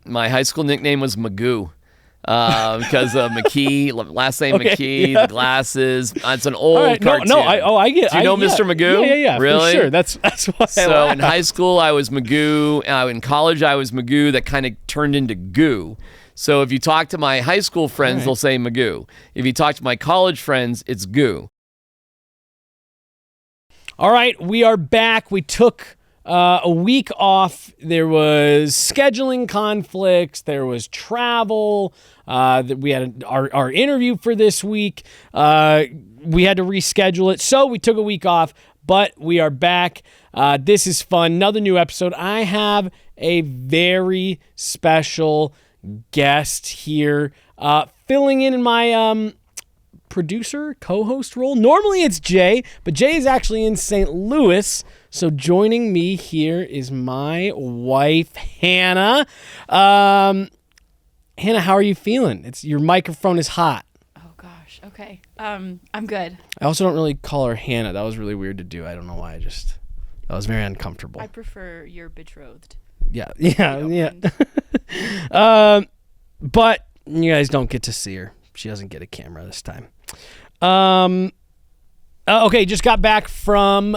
My high school nickname was Magoo. Because of McKee, last name McKee, the glasses. It's an old cartoon. I get. Do you know Mr. Magoo? Yeah, really? For sure. That's why. So in high school, I was Magoo. In college, I was Magoo. That kind of turned into Goo. So if you talk to my high school friends, they'll say Magoo. If you talk to my college friends, it's Goo. All right, we are back. We took a week off. There was scheduling conflicts. There was travel. We had our interview for this week. We had to reschedule it, so we took a week off, but we are back. This is fun. Another new episode. I have a very special guest here, filling in my producer, co-host role. Normally it's Jay, but Jay is actually in St. Louis. So joining me here is my wife, Hannah. Hannah, how are you feeling? Your microphone is hot. Oh gosh. Okay. I'm good. I also don't really call her Hannah. That was really weird to do. I don't know why. That was very uncomfortable. I prefer your betrothed. Yeah. But you guys don't get to see her. She doesn't get a camera this time. Okay, just got back from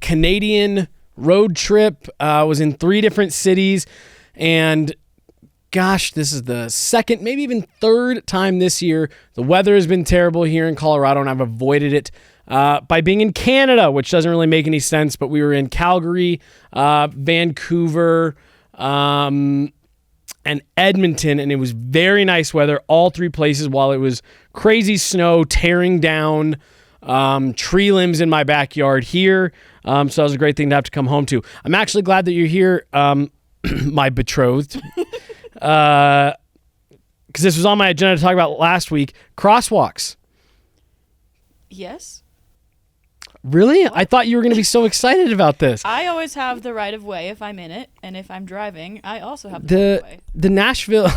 Canadian road trip. Was in 3 different cities, and gosh, this is the second, maybe even third time this year. The weather has been terrible here in Colorado, and I've avoided it by being in Canada, which doesn't really make any sense, but we were in Calgary, Vancouver, and Edmonton, and it was very nice weather, all 3 places, while it was crazy snow tearing down tree limbs in my backyard here. So that was a great thing to have to come home to. I'm actually glad that you're here, my betrothed, because this was on my agenda to talk about last week. Crosswalks. Yes. Really? What? I thought you were going to be so excited about this. I always have the right of way if I'm in it, and if I'm driving, I also have the right of way. The Nashville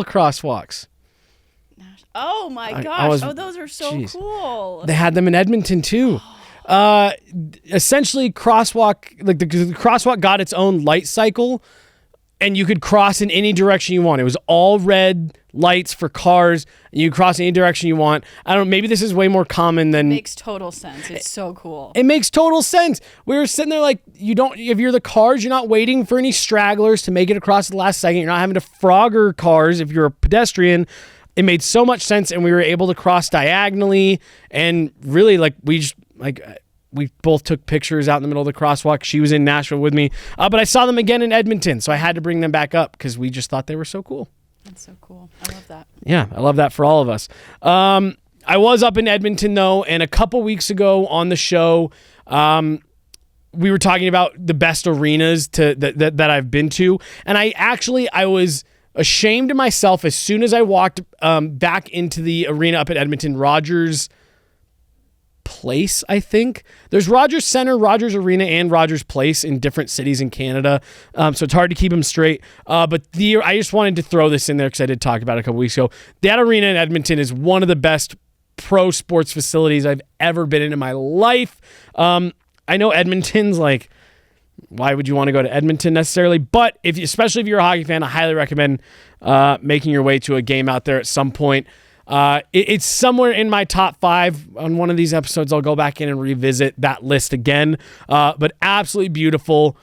crosswalks. Oh my gosh! Those are so cool. They had them in Edmonton too. Essentially, crosswalk, like the crosswalk got its own light cycle, and you could cross in any direction you want. It was all red lights for cars, and you could cross in any direction you want. I don't know, maybe this is way more common than... It makes total sense. It's so cool. It makes total sense. We were sitting there like, if you're the cars, you're not waiting for any stragglers to make it across at the last second. You're not having to frogger cars if you're a pedestrian. It made so much sense, and we were able to cross diagonally, and really, we both took pictures out in the middle of the crosswalk. She was in Nashville with me, but I saw them again in Edmonton, so I had to bring them back up because we just thought they were so cool. That's so cool. I love that. Yeah, I love that for all of us. I was up in Edmonton, though, and a couple weeks ago on the show, we were talking about the best arenas that I've been to, and I was ashamed of myself as soon as I walked back into the arena up at Edmonton, Rogers Place, I think. There's Rogers Center, Rogers Arena, and Rogers Place in different cities in Canada, so it's hard to keep them straight. But I just wanted to throw this in there because I did talk about it a couple weeks ago. That arena in Edmonton is one of the best pro sports facilities I've ever been in my life. I know Edmonton's like, why would you want to go to Edmonton necessarily? But especially if you're a hockey fan, I highly recommend making your way to a game out there at some point. It's somewhere in my top 5. On one of these episodes, I'll go back in and revisit that list again. But absolutely beautiful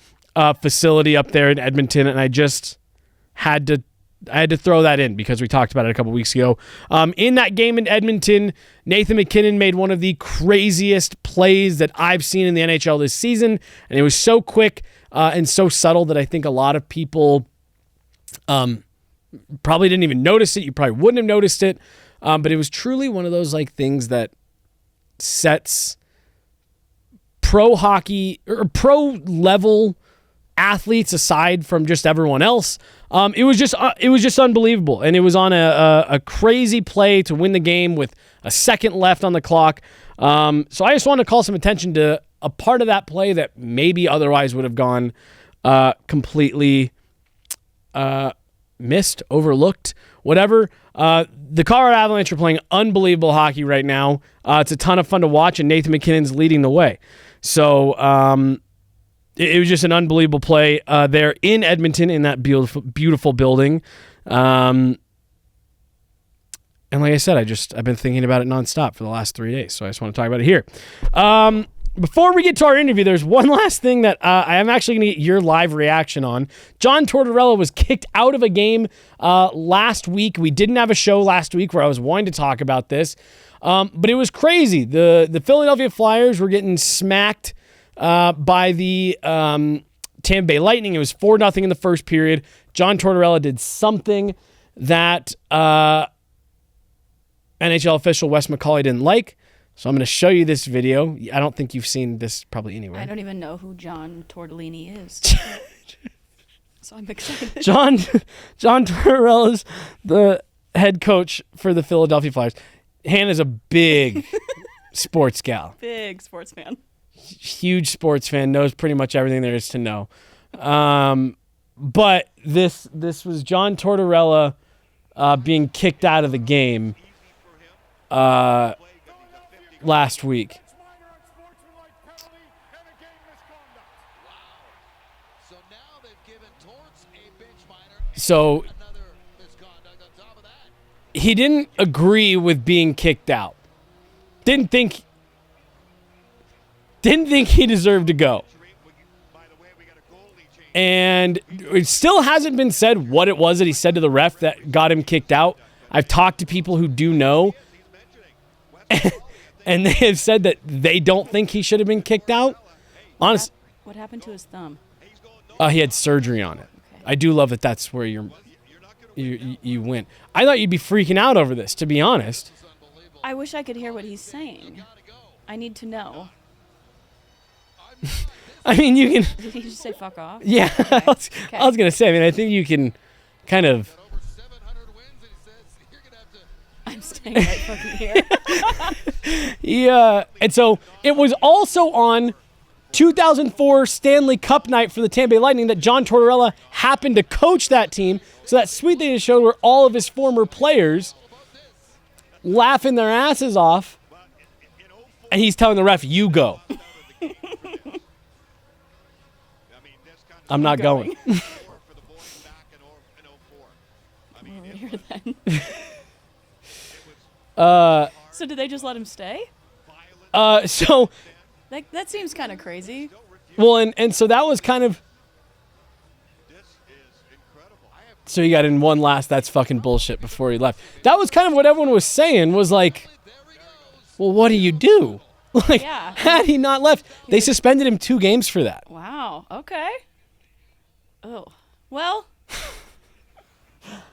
facility up there in Edmonton, and I just had to throw that in because we talked about it a couple weeks ago. In that game in Edmonton, Nathan McKinnon made one of the craziest plays that I've seen in the NHL this season, and it was so quick and so subtle that I think a lot of people probably didn't even notice it. You probably wouldn't have noticed it, but it was truly one of those things that sets pro hockey or pro level athletes aside from just everyone else. It was just unbelievable, and it was on a crazy play to win the game with a second left on the clock. So I just wanted to call some attention to a part of that play that maybe otherwise would have gone completely missed, overlooked, whatever. The Colorado Avalanche are playing unbelievable hockey right now. It's a ton of fun to watch, and Nathan McKinnon's leading the way. So it was just an unbelievable play there in Edmonton in that beautiful, beautiful building. And like I said, I've been thinking about it nonstop for the last 3 days, so I just want to talk about it here. Before we get to our interview, there's one last thing that I am actually going to get your live reaction on. John Tortorella was kicked out of a game last week. We didn't have a show last week where I was wanting to talk about this, but it was crazy. The Philadelphia Flyers were getting smacked by the Tampa Bay Lightning. It was 4-0 in the first period. John Tortorella did something that NHL official Wes McCauley didn't like. So I'm going to show you this video. I don't think you've seen this probably anywhere. I don't even know who John Tortellini is. So I'm excited. John Tortorella's the head coach for the Philadelphia Flyers. Hannah's a big sports gal. Big sports fan. Huge sports fan. Knows pretty much everything there is to know. But this was John Tortorella being kicked out of the game last week. So he didn't agree with being kicked out. Didn't think he deserved to go. And it still hasn't been said what it was that he said to the ref that got him kicked out. I've talked to people who do know. And they have said that they don't think he should have been kicked out. Honestly, what happened to his thumb? He had surgery on it. Okay. I do love that that's where you went. I thought you'd be freaking out over this, to be honest. I wish I could hear what he's saying. I need to know. I mean, you can... Did he just say fuck off? Yeah, okay. I was going to say, I mean, I think you can kind of... I'm staying right fucking here. Yeah, and so it was also on 2004 Stanley Cup night for the Tampa Bay Lightning that John Tortorella happened to coach that team. So that sweet thing to show where all of his former players laughing their asses off, and he's telling the ref, "You go." I'm not going. Here then. So did they just let him stay? So that seems kind of crazy. Well, and so that was kind of. So he got in one last "that's fucking bullshit" before he left. That was kind of what everyone was saying. Was like, well, what do you do? Like, yeah. Had he not left, they suspended him 2 games for that. Wow. Okay. Oh well.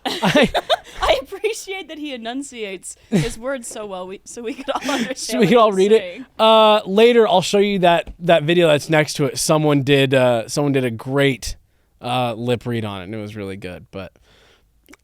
I appreciate that he enunciates his words so well, so we could all understand. So we could all read it. Later, I'll show you that video that's next to it. Someone did a great lip read on it, and it was really good. But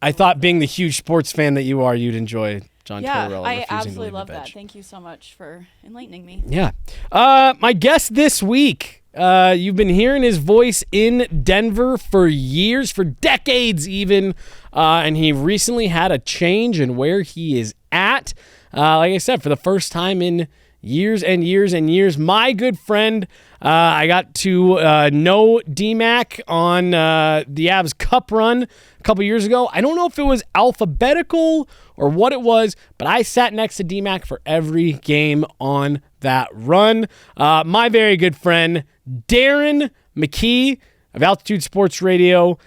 I thought, being the huge sports fan that you are, you'd enjoy John Tortorella. I absolutely love that. Thank you so much for enlightening me. Yeah. My guest this week. You've been hearing his voice in Denver for years, for decades even, and he recently had a change in where he is at. Like I said, for the first time in years and years and years, my good friend, I got to know DMac on the Avs Cup run a couple years ago. I don't know if it was alphabetical or what it was, but I sat next to DMac for every game on that run. My very good friend, Darren McKee of Altitude Sports Radio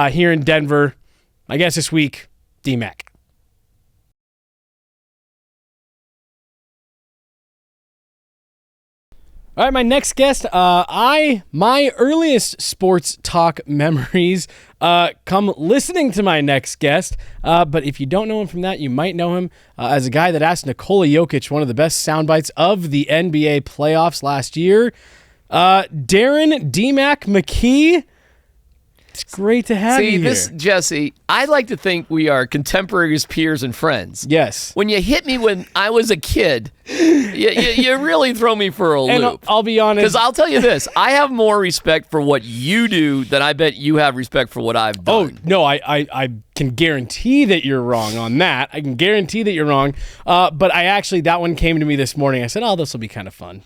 here in Denver. My guest this week, DMac. All right, my next guest, my earliest sports talk memories come listening to my next guest. But if you don't know him from that, you might know him as a guy that asked Nikola Jokic one of the best sound bites of the NBA playoffs last year. Darren DMac McKee. It's great to have you here. Jesse, I like to think we are contemporaries, peers, and friends. Yes. When you hit me when I was a kid, you really throw me for a And loop. I'll be honest. Because I'll tell you this, I have more respect for what you do than I bet you have respect for what I've done. Oh, no, I can guarantee that you're wrong on that. I can guarantee that you're wrong. But that one came to me this morning. I said, oh, this will be kind of fun.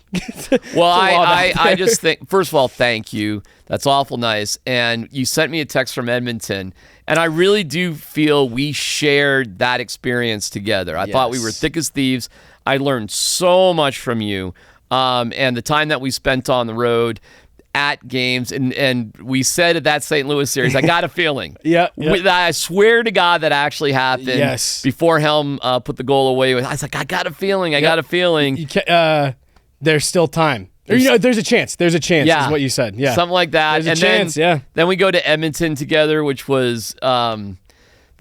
Well, I just think, first of all, thank you. That's awful nice. And you sent me a text from Edmonton, and I really do feel we shared that experience together. I thought we were thick as thieves. I learned so much from you, and the time that we spent on the road at games, and we said at that St. Louis series, I got a feeling. I swear to God that actually happened. Yes. Before Helm put the goal away, I was like, I got a feeling. I got a feeling. There's still time. There's a chance. There's a chance is what you said. Yeah. Something like that. There's a chance, Then we go to Edmonton together, which was the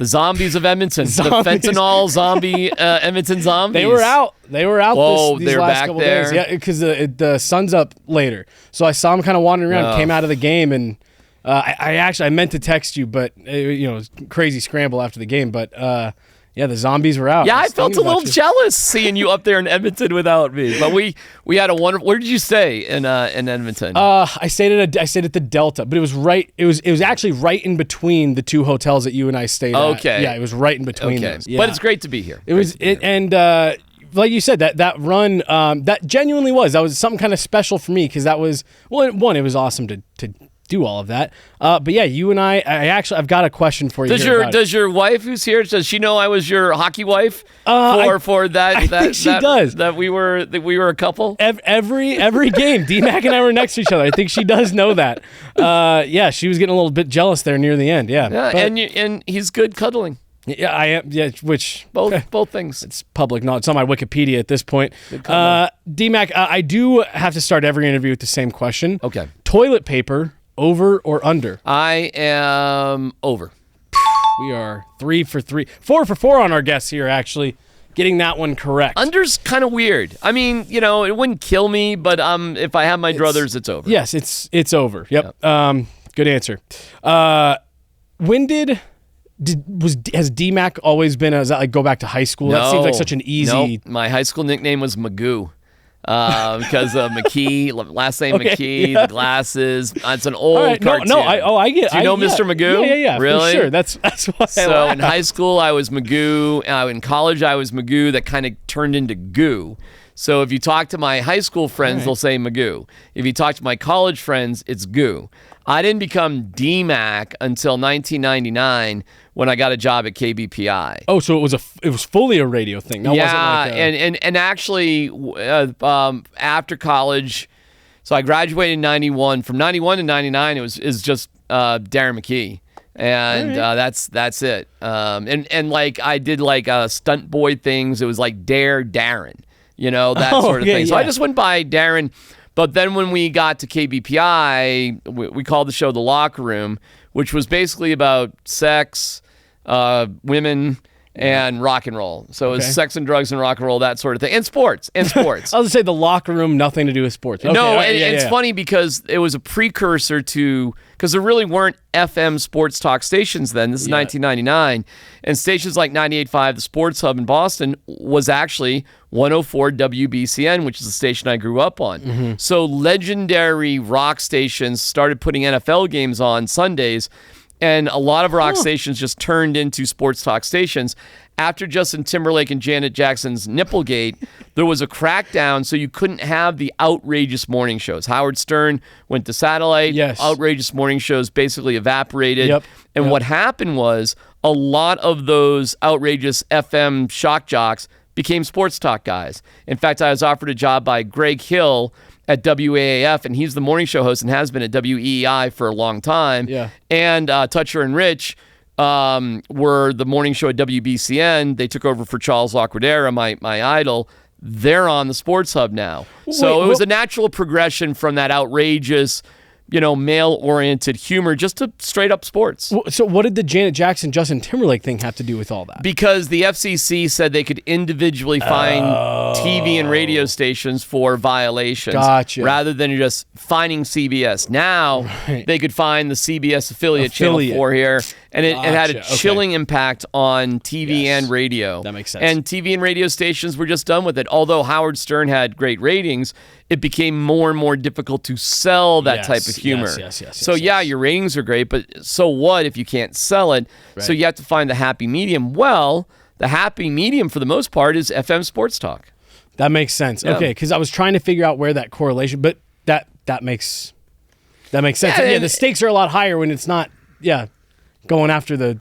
zombies of Edmonton. The fentanyl zombie Edmonton zombies. They were out. Whoa, these they're last back couple there? days. Yeah, because the sun's up later. So I saw them kind of wandering around, came out of the game, and I meant to text you, but it was a crazy scramble after the game. But the zombies were out. Yeah, I felt a little jealous seeing you up there in Edmonton without me. But we had a wonderful. Where did you stay in Edmonton? I stayed at the Delta, but it was right. It was actually right in between the two hotels that you and I stayed at. Okay. Yeah, it was right in between those. Yeah. But it's great to be here. Like you said, that run, that genuinely was something kind of special for me because that was it was awesome to do all of that. But yeah, you and I've got a question for you. Does your wife who's here, does she know I was your hockey wife? For that, I think she does. That we were a couple. Every game, DMac and I were next to each other. I think she does know that. She was getting a little bit jealous there near the end. Yeah, and he's good cuddling. Yeah, I am. Yeah, which both things. It's public knowledge. It's on my Wikipedia at this point. DMac, I do have to start every interview with the same question. Okay. Toilet paper, over or under? I am over. We are 3 for 3, 4 for 4 on our guests here. Actually, getting that one correct. Under's kind of weird. I mean, it wouldn't kill me, but if I have my druthers, it's over. Yes, it's over. Yep. Good answer. When has DMac always been? Does that like go back to high school? No, that seems like such an easy. No, my high school nickname was Magoo. Because of McKee, last name McKee, the glasses. It's an old cartoon. I get. Do you know Mr. Magoo? Yeah, really? For sure. That's why. So in high school, I was Magoo. In college, I was Magoo. That kind of turned into Goo. So if you talk to my high school friends, they'll say Magoo. If you talk to my college friends, it's Goo. I didn't become DMac until 1999 when I got a job at KBPI. Oh, so it was fully a radio thing. That wasn't and actually after college, so I graduated in 91. From 91 to 99, is just Darren McKee. And that's it. And like I did like stunt boy things. It was like Dare Darren, that sort of thing. So I just went by Darren. But then when we got to KBPI, we called the show The Locker Room, which was basically about sex, women, and rock and roll. So it was sex and drugs and rock and roll, that sort of thing. And sports. I was going to say The Locker Room, nothing to do with sports. Okay, no, it's funny because it was a precursor to, because there really weren't FM sports talk stations then. This is 1999. And stations like 98.5, the Sports Hub in Boston, was actually 104 WBCN, which is the station I grew up on. Mm-hmm. So legendary rock stations started putting NFL games on Sundays. And a lot of rock stations just turned into sports talk stations. After Justin Timberlake and Janet Jackson's Nipplegate, there was a crackdown, so you couldn't have the outrageous morning shows. Howard Stern went to satellite. Yes. Outrageous morning shows basically evaporated. Yep. And what happened was a lot of those outrageous FM shock jocks became sports talk guys. In fact, I was offered a job by Greg Hill at WAAF, and he's the morning show host and has been at WEEI for a long time. Yeah. And Toucher and Rich were the morning show at WBCN. They took over for Charles Lacordera, my idol. They're on the Sports Hub now. So it was a natural progression from that outrageous male-oriented humor just to straight-up sports. So what did the Janet Jackson, Justin Timberlake thing have to do with all that? Because the FCC said they could individually fine TV and radio stations for violations rather than just fining CBS. Now they could fine the CBS affiliate Channel 4 here, and it had a chilling impact on TV and radio. That makes sense. And TV and radio stations were just done with it. Although Howard Stern had great ratings, it became more and more difficult to sell that type of humor. So your ratings are great, but so what if you can't sell it? Right. So you have to find the happy medium. Well, the happy medium for the most part is FM sports talk. That makes sense. Yeah. Okay, because I was trying to figure out where that correlation, but that makes sense. Yeah, the stakes are a lot higher when it's not going after the.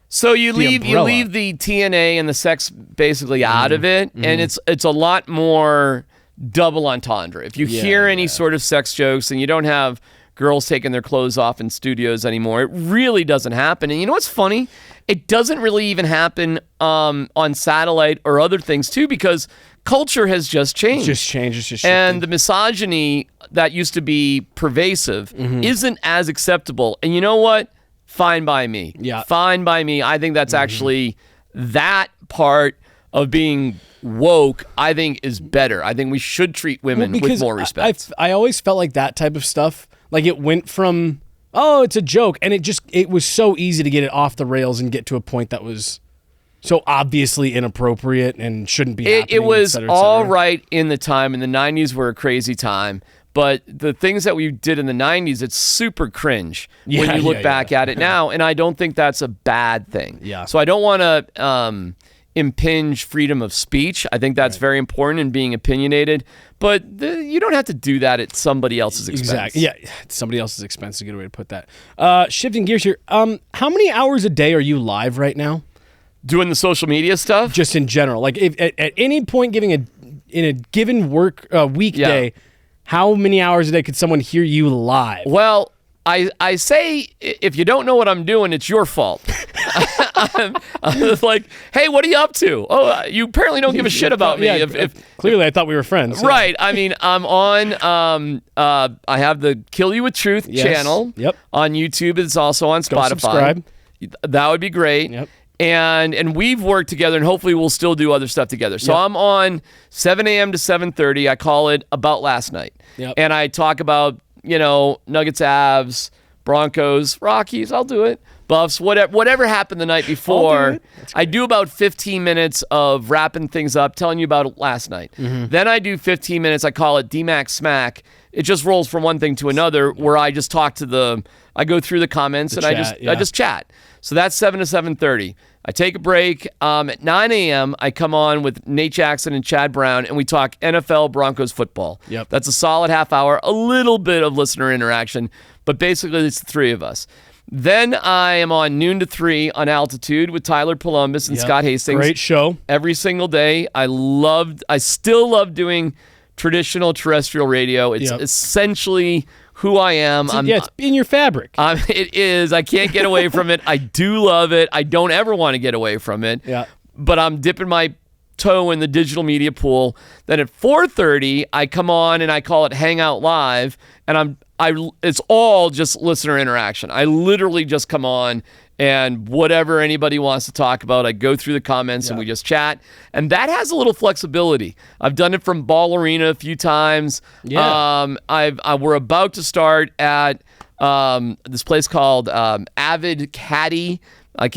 So you leave the TNA and the sex basically out of it, and it's a lot more double entendre. If you hear any sort of sex jokes and you don't have girls taking their clothes off in studios anymore, it really doesn't happen. And you know what's funny? It doesn't really even happen on satellite or other things too, because culture has just changed. It's just shifting. And the misogyny that used to be pervasive isn't as acceptable. And you know what? Fine by me. Yeah. Fine by me. I think that's actually that part of being woke, I think, is better. I think we should treat women with more respect. I always felt like that type of stuff, like it went from, it's a joke, and it was so easy to get it off the rails and get to a point that was so obviously inappropriate and shouldn't be happening. It was et cetera, all right in the time, and the 90s were a crazy time. But the things that we did in the 90s, it's super cringe when you look back at it now, and I don't think that's a bad thing. Yeah. So I don't want to impinge freedom of speech. I think that's very important in being opinionated, but you don't have to do that at somebody else's expense. Exactly. Yeah, somebody else's expense is a good way to put that. Shifting gears here, how many hours a day are you live right now? Doing the social media stuff? Just in general. Like if at any point in a given weekday, how many hours a day could someone hear you live? Well, I say if you don't know what I'm doing, it's your fault. I'm like, hey, what are you up to? Oh, you apparently don't give a shit about me. Clearly, I thought we were friends. So. Right. I mean, I'm on. I have the Kill You with Truth channel. Yep. On YouTube. It's also on Spotify. Go subscribe. That would be great. Yep. And we've worked together, and hopefully we'll still do other stuff together. So I'm on 7 a.m. to 7:30. I call it About Last Night. Yep. And I talk about, Nuggets, Avs, Broncos, Rockies. I'll do it. Buffs, whatever happened the night before. I do about 15 minutes of wrapping things up, telling you about last night. Then I do 15 minutes. I call it DMac Smack. It just rolls from one thing to another, where I just talk to I go through the comments I just chat. So that's 7 to 7:30. I take a break. At 9 a.m., I come on with Nate Jackson and Chad Brown, and we talk NFL Broncos football. Yep. That's a solid half hour, a little bit of listener interaction, but basically it's the three of us. Then I am on noon to 3 on Altitude with Tyler Columbus and Scott Hastings. Great show. Every single day. I still love doing traditional terrestrial radio. It's essentially who I am. It's in your fabric. It is. I can't get away from it. I do love it. I don't ever want to get away from it. Yeah. But I'm dipping my toe in the digital media pool. Then at 4:30, I come on and I call it Hangout Live, and it's all just listener interaction. I literally just come on, and whatever anybody wants to talk about, I go through the comments and we just chat. And that has a little flexibility. I've done it from Ball Arena a few times. Yeah. We're about to start at this place called Avid Caddy. That's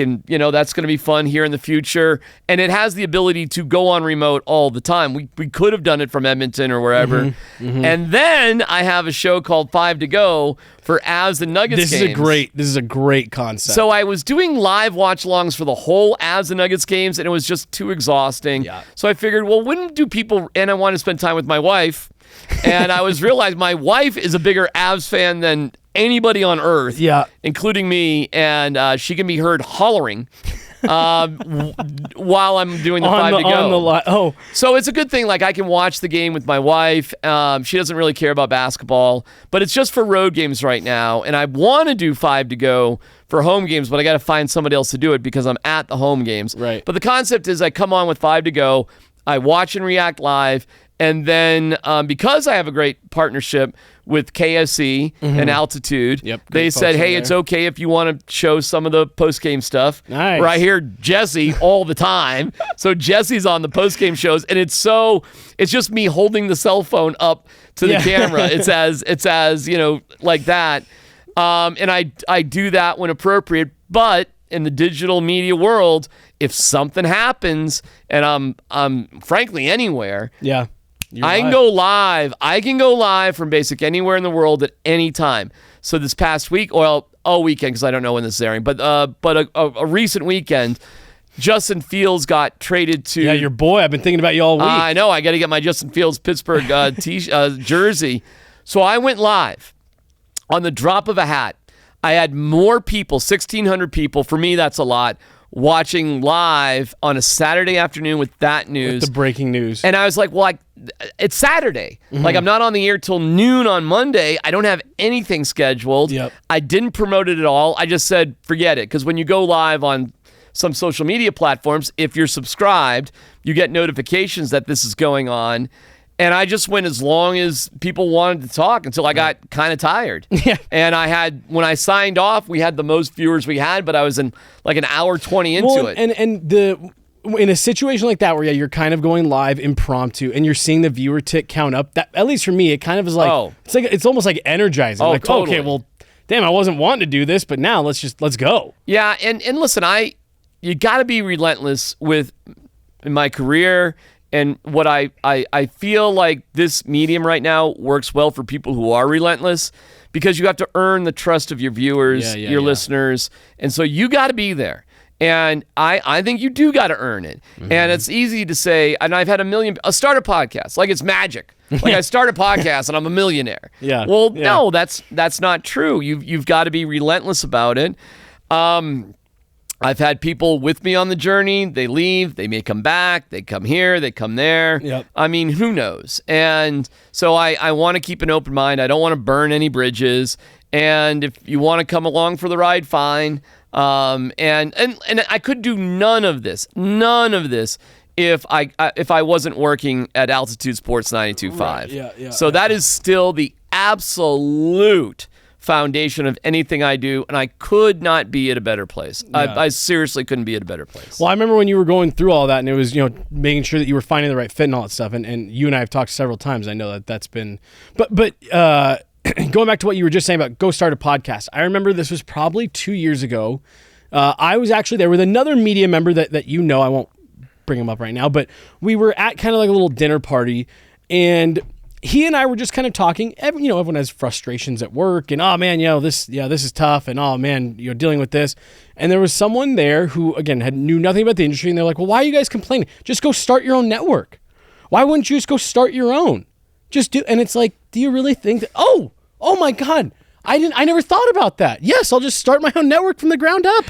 going to be fun here in the future. And it has the ability to go on remote all the time. We could have done it from Edmonton or wherever. And then I have a show called 5 to Go for Avs and Nuggets games. This is a great concept. So I was doing live watch-alongs for the whole Avs and Nuggets games, and it was just too exhausting. Yeah. So I figured, well, and I want to spend time with my wife. And I realized my wife is a bigger Avs fan than anybody on earth, including me, and she can be heard hollering while I'm doing the 5 to go. So it's a good thing. Like, I can watch the game with my wife. She doesn't really care about basketball, but it's just for road games right now. And I want to do 5 to go for home games, but I got to find somebody else to do it because I'm at the home games. Right. But the concept is I come on with 5 to go, I watch and react live, And then because I have a great partnership with KSE and Altitude, they said, hey, it's okay if you want to show some of the post-game stuff. Nice. Where I hear Jesse all the time. So Jesse's on the post-game shows, and it's just me holding the cell phone up to the camera. It's as like that. And I do that when appropriate, but in the digital media world, if something happens, and I'm frankly anywhere, I can go live. I can go live from basic anywhere in the world at any time. So this past week, all weekend, because I don't know when this is airing, but a recent weekend, Justin Fields got traded to. Yeah, your boy. I've been thinking about you all week. I know. I got to get my Justin Fields Pittsburgh jersey. So I went live on the drop of a hat. I had more people, 1,600 people. For me, that's a lot. Watching live on a Saturday afternoon with that news. With the breaking news. And I was like, well, it's Saturday. Like, I'm not on the air till noon on Monday. I don't have anything scheduled. I didn't promote it at all. I just said, forget it. Because when you go live on some social media platforms, if you're subscribed, you get notifications that this is going on. And I just went as long as people wanted to talk until I got kind of tired. And when I signed off, we had the most viewers we had, but I was in like an hour 20 into it. And in a situation like that where you're kind of going live impromptu and you're seeing the viewer tick count up, that at least for me, it kind of is like it's almost like energizing. Like, totally. Okay, well, damn, I wasn't wanting to do this, but now let's go. Yeah, and listen, you got to be relentless in my career. And what I feel like this medium right now works well for people who are relentless, because you have to earn the trust of your viewers, your listeners. And so you got to be there. And I think you do got to earn it. And it's easy to say, and I've had start a podcast, like it's magic. Like I start a podcast and I'm a millionaire. No, that's not true. You've got to be relentless about it. I've had people with me on the journey. They leave. They may come back. They come here. They come there. I mean, who knows? And so I want to keep an open mind. I don't want to burn any bridges. And if you want to come along for the ride, fine. And I could do none of this if I wasn't working at Altitude Sports 92.5. So that is still the absolute foundation of anything I do, and I could not be at a better place. I seriously couldn't be at a better place. Well, I remember when you were going through all that, and it was making sure that you were finding the right fit and all that stuff. And you and I have talked several times. I know that's been, but going back to what you were just saying about go start a podcast. I remember this was probably 2 years ago. I was actually there with another media member that I won't bring him up right now, but we were at kind of like a little dinner party, and he and I were just kind of talking. Everyone has frustrations at work, and this is tough, and dealing with this. And there was someone there who again knew nothing about the industry, and they're like, "Well, why are you guys complaining? Just go start your own network. Why wouldn't you just go start your own? Just do." And it's like, do you really think that? Oh my God, I never thought about that. Yes, I'll just start my own network from the ground up.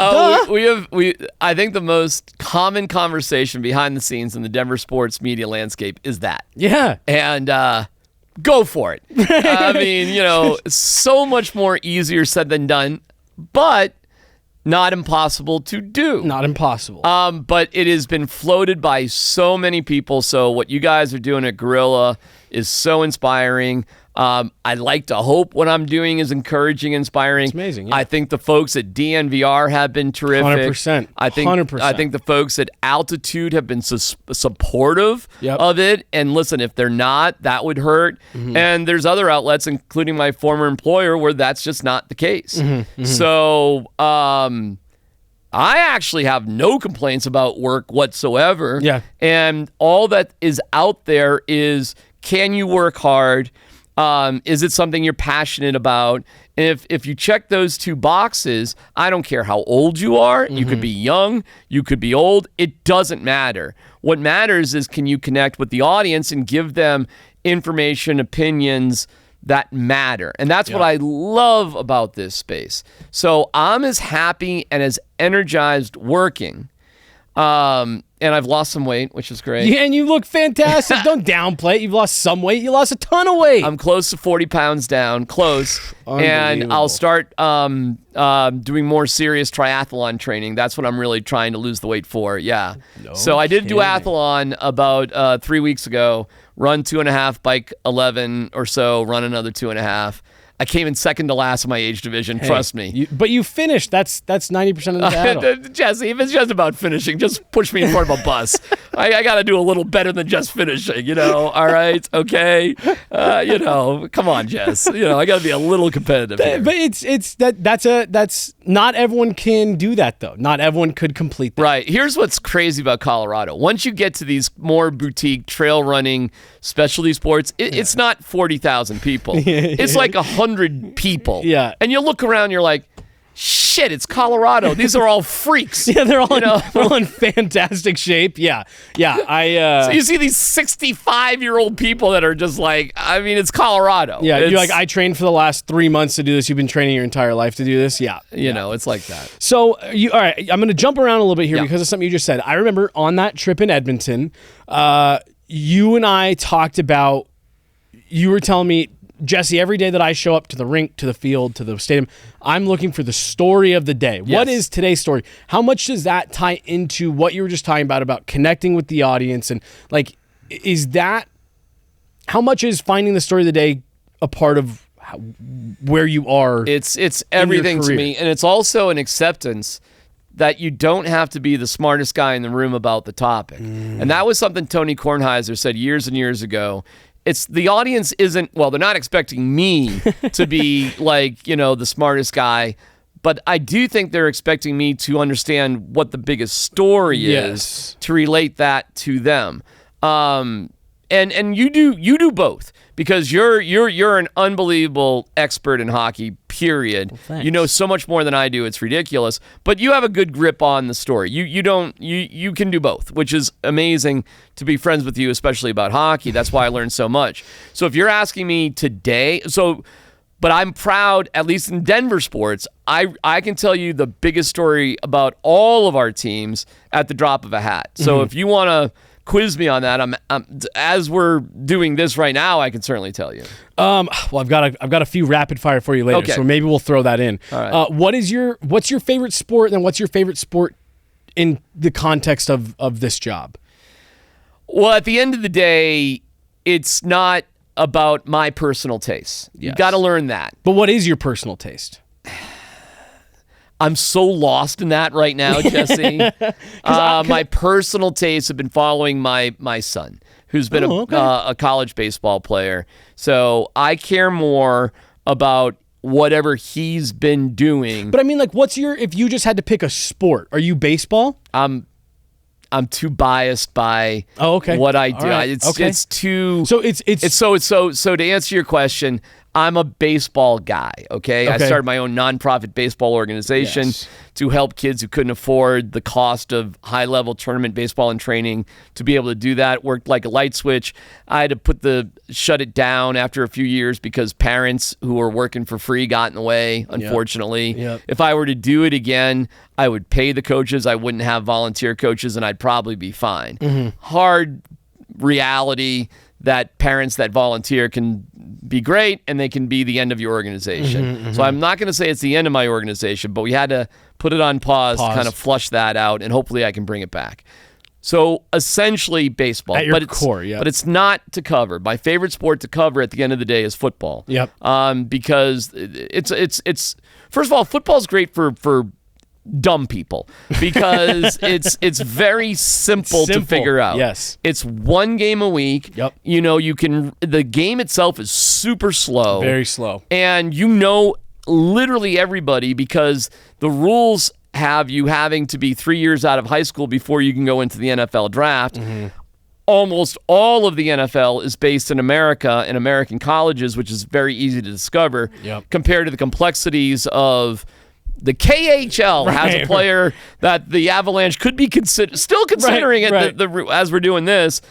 I think the most common conversation behind the scenes in the Denver sports media landscape is that. Yeah. And go for it. I mean, so much more easier said than done, but not impossible to do. Not impossible. But it has been floated by so many people. So what you guys are doing at Guerilla is so inspiring. I like to hope what I'm doing is encouraging, inspiring. It's amazing. Yeah. I think the folks at DNVR have been terrific. 100%. I think the folks at Altitude have been supportive of it. And listen, if they're not, that would hurt. And there's other outlets, including my former employer, where that's just not the case. So I actually have no complaints about work whatsoever. Yeah. And all that is out there is, can you work hard? Is it something you're passionate about? And if you check those two boxes, I don't care how old you are. You could be young. You could be old. It doesn't matter. What matters is, can you connect with the audience and give them information, opinions that matter? And that's what I love about this space. So I'm as happy and as energized working And I've lost some weight, which is great. Yeah, and you look fantastic. Don't downplay it. You've lost some weight. You lost a ton of weight. I'm close to 40 pounds down, close. And I'll start doing more serious triathlon training. That's what I'm really trying to lose the weight for, yeah. So I did duathlon about 3 weeks ago. Run 2.5, bike 11 or so, run another 2.5. I came in second to last in my age division. Trust me. But you finished. That's 90% of the battle. Jesse, if it's just about finishing, just push me in front of a bus. I got to do a little better than just finishing. All right, okay. Come on, Jess. I got to be a little competitive here. But that's not everyone can do that though. Not everyone could complete that. Right. Here's what's crazy about Colorado. Once you get to these more boutique trail running specialty sports, it's not 40,000 people. It's like 100 people. Yeah. And you look around, you're like, shit, it's Colorado. These are all freaks. Yeah, they're all in fantastic shape. Yeah. So you see these 65-year-old people that are just like, it's Colorado. Yeah, you're like, I trained for the last 3 months to do this. You've been training your entire life to do this. Yeah. It's like that. So, all right, I'm going to jump around a little bit here because of something you just said. I remember on that trip in Edmonton, you and I talked about, you were telling me, Jesse, every day that I show up to the rink, to the field, to the stadium, I'm looking for the story of the day. Yes. What is today's story? How much does that tie into what you were just talking about connecting with the audience? And how much is finding the story of the day a part of where you are? It's everything to me. And it's also an acceptance that you don't have to be the smartest guy in the room about the topic. And that was something Tony Kornheiser said years and years ago. It's the audience isn't, well, they're not expecting me to be like, the smartest guy, but I do think they're expecting me to understand what the biggest story is to relate that to them. And you do both because you're an unbelievable expert in hockey, period. Well, you know so much more than I do. It's ridiculous, but you have a good grip on the story. You can do both, which is amazing to be friends with you, especially about hockey. That's why I learned so much. So if you're asking me today, but I'm proud, at least in Denver sports, I can tell you the biggest story about all of our teams at the drop of a hat. So if you want to quiz me on that, I'm as we're doing this right now, I can certainly tell you. Well, I've got a few rapid fire for you later, so maybe we'll throw that in. All right. What's your favorite sport, and what's your favorite sport in the context of this job? Well, at the end of the day, it's not about my personal taste. Yes. You've got to learn that. But what is your personal taste? I'm so lost in that right now, Jesse. My personal tastes have been following my son, who's been a college baseball player. So I care more about whatever he's been doing. But if you just had to pick a sport, are you baseball? I'm too biased by what I do. Right. It's too. So so to answer your question, I'm a baseball guy, okay? I started my own nonprofit baseball organization to help kids who couldn't afford the cost of high-level tournament baseball and training to be able to do that. Worked like a light switch. I had to shut it down after a few years because parents who were working for free got in the way, unfortunately. Yep. If I were to do it again, I would pay the coaches. I wouldn't have volunteer coaches, and I'd probably be fine. Hard reality that parents that volunteer can be great and they can be the end of your organization. So I'm not going to say it's the end of my organization, but we had to put it on pause. To kind of flush that out, and hopefully I can bring it back. So essentially baseball. At your core, but it's not to cover. My favorite sport to cover at the end of the day is football. Yep. Because it's first of all, football's great for dumb people because it's very simple to figure out. Yes. It's one game a week. Yep. The game itself is super slow. Very slow. And literally everybody because the rules have you having to be 3 years out of high school before you can go into the NFL draft. Almost all of the NFL is based in America and American colleges, which is very easy to discover compared to the complexities of the KHL has a player that the Avalanche could be still considering it as we're doing this.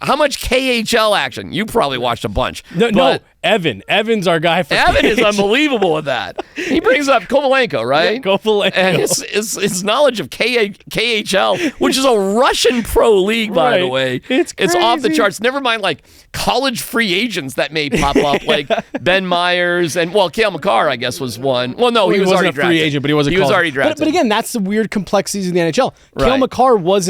How much KHL action? You probably watched a bunch. No, Evan. Evan's our guy for Evan KHL. is unbelievable with that. He brings up Kovalenko, right? Yeah, Kovalenko. And his knowledge of KHL, which is a Russian pro league, by the way. It's off the crazy. charts. Never mind, like, college free agents that may pop up, like Ben Myers and, Cale Makar, I guess, was one. Well, no, he was wasn't already a free drafted. agent, but he was already drafted. But again, that's the weird complexities of the NHL. Cale Right. Makar was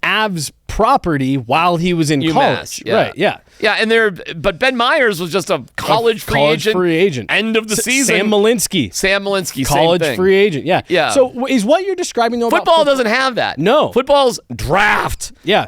Avs property while he was in college. Yeah. Right, yeah. Yeah, but Ben Myers was just a college free agent. End of the season. Sam Malinsky, same college thing. free agent. Yeah. Yeah. So is what you're describing though Football about doesn't have that. No. Football's draft. Yeah.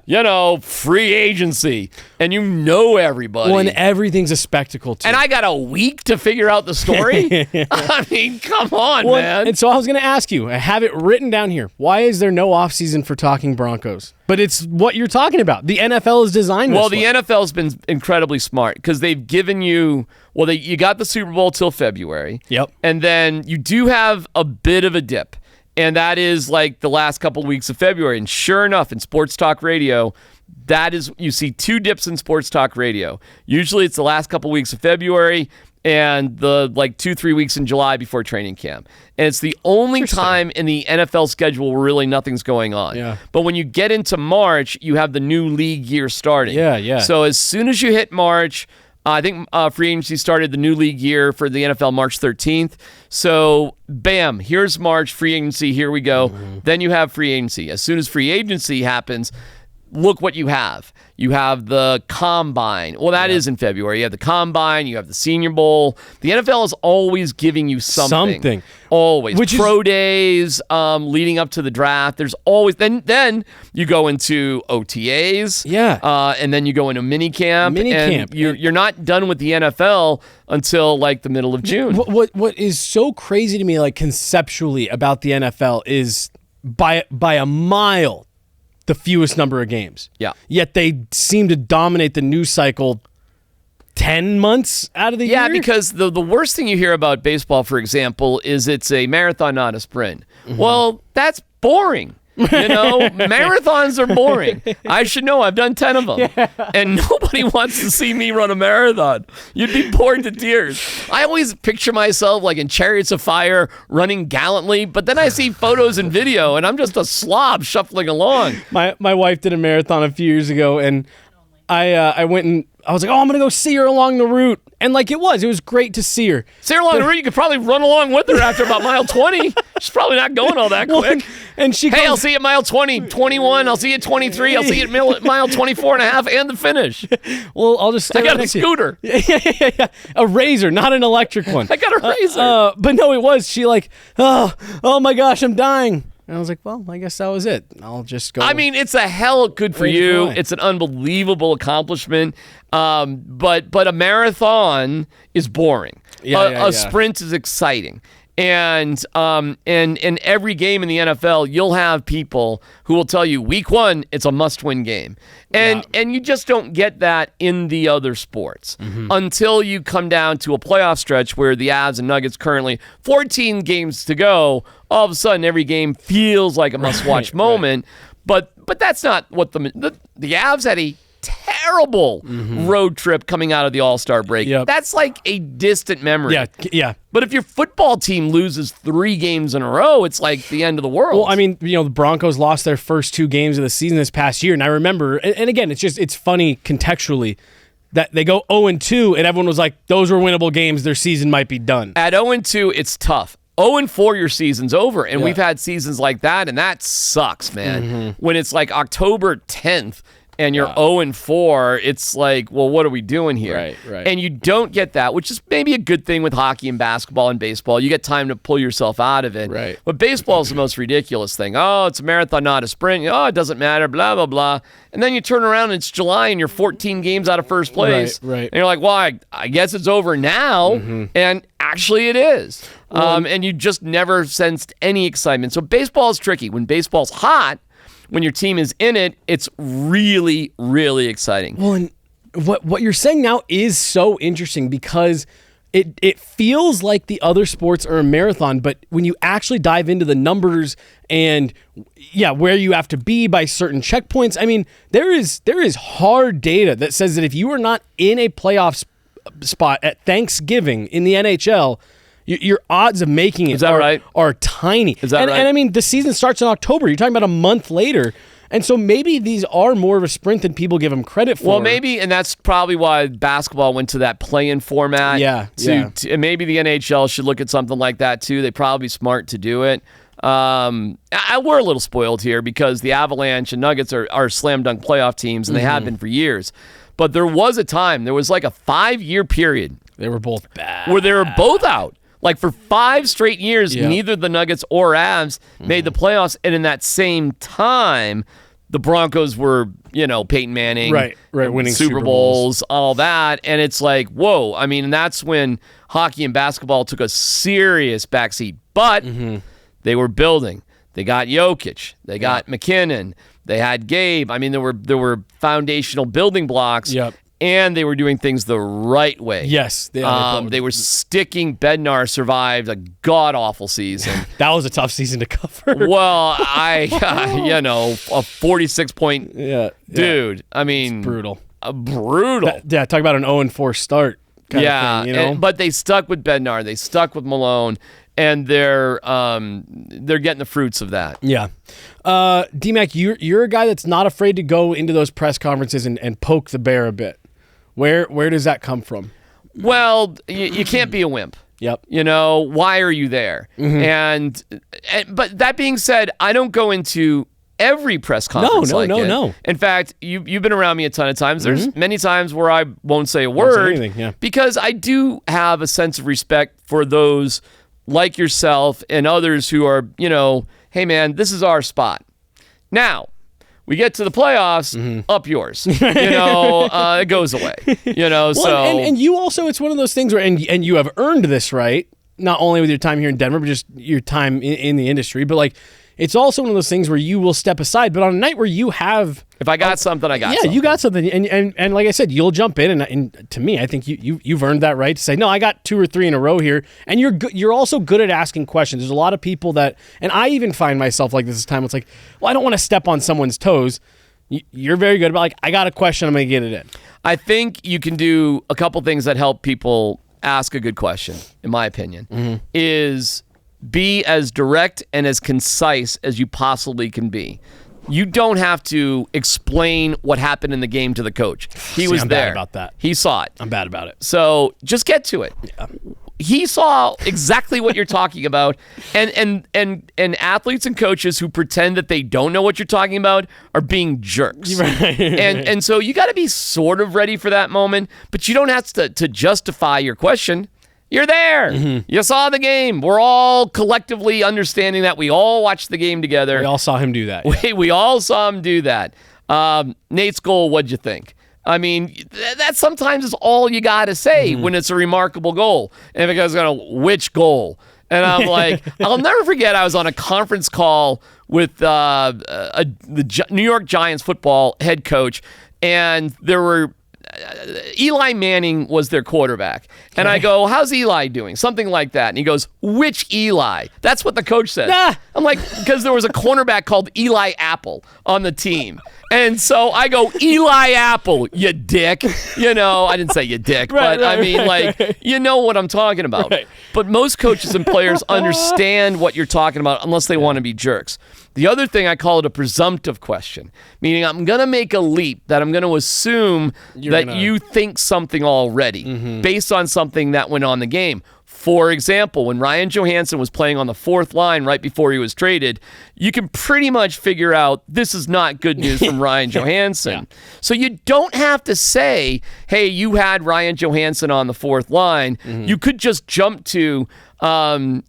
Free agency. And you know everybody. Well, and everything's a spectacle too. And I got a week to figure out the story? I mean, come on, man. And so I was going to ask you, I have it written down here. Why is there no offseason for talking Broncos? But it's what you're talking about. The NFL is designed this way. The NFL's been incredibly smart because they've given you, you got the Super Bowl till February. Yep. And then you do have a bit of a dip. And that is like the last couple weeks of February. And sure enough, in sports talk radio, you see 2 dips in sports talk radio. Usually it's the last couple weeks of February and the 2-3 weeks in July before training camp. And it's the only time in the NFL schedule where really nothing's going on. Yeah. But when you get into March, you have the new league year starting. Yeah. So as soon as you hit March, I think free agency started the new league year for the NFL March 13th. So, bam, here's March, free agency, here we go. Mm-hmm. Then you have free agency. As soon as free agency happens, look what you have. You have the Combine. Well, that is in February. You have the Combine. You have the Senior Bowl. The NFL is always giving you something. Always. Which Pro days leading up to the draft. There's always... Then you go into OTAs. Yeah. And then you go into minicamp. Minicamp. And you're not done with the NFL until the middle of June. What is so crazy to me, conceptually about the NFL is by a mile the fewest number of games. Yeah. Yet they seem to dominate the news cycle 10 months out of the year. Yeah, because the worst thing you hear about baseball, for example, is it's a marathon, not a sprint. Mm-hmm. Well, that's boring. Marathons are boring. I should know. I've done 10 of them. Yeah. And nobody wants to see me run a marathon. You'd be bored to tears. I always picture myself in Chariots of Fire running gallantly, but then I see photos and video, and I'm just a slob shuffling along. My wife did a marathon a few years ago, and I went and I was like, I'm going to go see her along the route. And it was great to see her. See her along the route, you could probably run along with her after about mile 20. She's probably not going all that quick. And she I'll see you at mile 20, 21, I'll see you at 23, I'll see you at mile 24 and a half and the finish. Well, I'll just stay I got right a next to you. scooter. Yeah. A razor, not an electric one. I got a razor. But no, it was. She oh my gosh, I'm dying. And I was like, well, I guess that was it. I'll just go. I mean, it's a hell good for Way to you. fly. It's an unbelievable accomplishment. But a marathon is boring. Yeah. A sprint is exciting. And in every game in the NFL, you'll have people who will tell you week 1, it's a must-win game. And you just don't get that in the other sports until you come down to a playoff stretch where the Avs and Nuggets currently 14 games to go. All of a sudden, every game feels like a must-watch moment. But that's not what the Avs had a terrible road trip coming out of the All-Star break. Yep. That's like a distant memory. Yeah. But if your football team loses 3 games in a row, it's like the end of the world. Well, I mean, the Broncos lost their first 2 games of the season this past year, and I remember, and again, it's funny contextually that they go 0-2, and everyone was like, those were winnable games, their season might be done. At 0-2, it's tough. 0-4, your season's over, and we've had seasons like that, and that sucks, man. When it's October 10th, and you're 0-4, it's like, well, what are we doing here? Right. And you don't get that, which is maybe a good thing with hockey and basketball and baseball. You get time to pull yourself out of it. Right. But baseball is the most ridiculous thing. Oh, it's a marathon, not a sprint. Oh, it doesn't matter, blah, blah, blah. And then you turn around and it's July and you're 14 games out of first place. Right. And you're like, well, I guess it's over now. And actually it is. And you just never sensed any excitement. So baseball is tricky. When baseball's hot, when your team is in it, it's really, really exciting. Well, and what you're saying now is so interesting because it feels like the other sports are a marathon, but when you actually dive into the numbers and where you have to be by certain checkpoints, I mean, there is hard data that says that if you are not in a playoff spot at Thanksgiving in the NHL, your odds of making it are tiny. Is that right? And I mean, the season starts in October. You're talking about a month later. And so maybe these are more of a sprint than people give them credit for. Well, maybe, and that's probably why basketball went to that play-in format. And maybe the NHL should look at something like that too. They'd probably be smart to do it. We're a little spoiled here because the Avalanche and Nuggets are slam dunk playoff teams, and they have been for years. But there was a time, there was like a 5-year period. They were both bad. Where they were both out. Like for 5 straight years, neither the Nuggets or Avs made the playoffs. And in that same time, the Broncos were, Peyton Manning. Right, winning Super Bowls, all that. And it's like, whoa. I mean, that's when hockey and basketball took a serious backseat. But they were building. They got Jokic. They got McKinnon. They had Gabe. I mean, there were foundational building blocks. Yep. And they were doing things the right way. Yes. They were sticking. Bednar survived a god-awful season. That was a tough season to cover. Well, a 46-point dude. I mean, it's brutal. Brutal. Talk about an 0-4 start kind of thing, but they stuck with Bednar. They stuck with Malone. And they're getting the fruits of that. Yeah. DMac, you're a guy that's not afraid to go into those press conferences and poke the bear a bit. Where does that come from? Well, you can't be a wimp. Yep. Why are you there? But that being said, I don't go into every press conference No. In fact, you've been around me a ton of times. There's many times where I won't say a word because I do have a sense of respect for those like yourself and others who are, hey man, this is our spot. Now, we get to the playoffs, up yours. It goes away. And you also, it's one of those things where, and you have earned this right, not only with your time here in Denver, but just your time in the industry. But like, it's also one of those things where you will step aside. But on a night where you have, if I got something, I got something. Yeah, you got something, and like I said, you'll jump in, and to me, I think you've earned that right to say, no, I got 2 or 3 in a row here, and you're also good at asking questions. There's a lot of people that, and I even find myself like this time. It's like, well, I don't want to step on someone's toes. You're very good about like, I got a question, I'm gonna get it in. I think you can do a couple things that help people ask a good question. In my opinion, is be as direct and as concise as you possibly can be. You don't have to explain what happened in the game to the coach. He was I'm there. Bad about that. He saw it. I'm bad about it. So just get to it. Yeah. He saw exactly what you're talking about. And athletes and coaches who pretend that they don't know what you're talking about are being jerks. Right. And so you got to be sort of ready for that moment, but you don't have to justify your question. You're there. You saw the game. We're all collectively understanding that. We all watched the game together. We all saw him do that. Yeah. We all saw him do that. Nate's goal, what'd you think? I mean, that sometimes is all you got to say when it's a remarkable goal. And if it goes, which goal? And I'm like, I'll never forget, I was on a conference call with the New York Giants football head coach, and there were Eli Manning was their quarterback. And I go, how's Eli doing? Something like that. And he goes, which Eli? That's what the coach said. I'm like, because there was a cornerback called Eli Apple on the team. And so I go, Eli Apple, you dick. I didn't say you dick, but I mean, like, you know what I'm talking about. Right. But most coaches and players understand what you're talking about unless they want to be jerks. The other thing, I call it a presumptive question, meaning I'm going to make a leap that I'm going to assume you think something already based on something that went on the game. For example, when Ryan Johansson was playing on the 4th line right before he was traded, you can pretty much figure out this is not good news from Ryan Johansson. Yeah. So you don't have to say, hey, you had Ryan Johansson on the 4th line. You could just jump to, how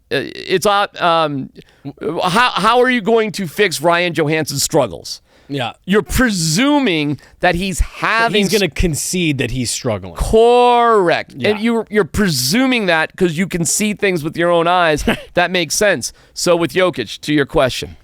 are you going to fix Ryan Johansson's struggles? Yeah. You're presuming that he's going to concede that he's struggling. Correct. Yeah. And you're presuming that because you can see things with your own eyes. That makes sense. So with Jokic, to your question,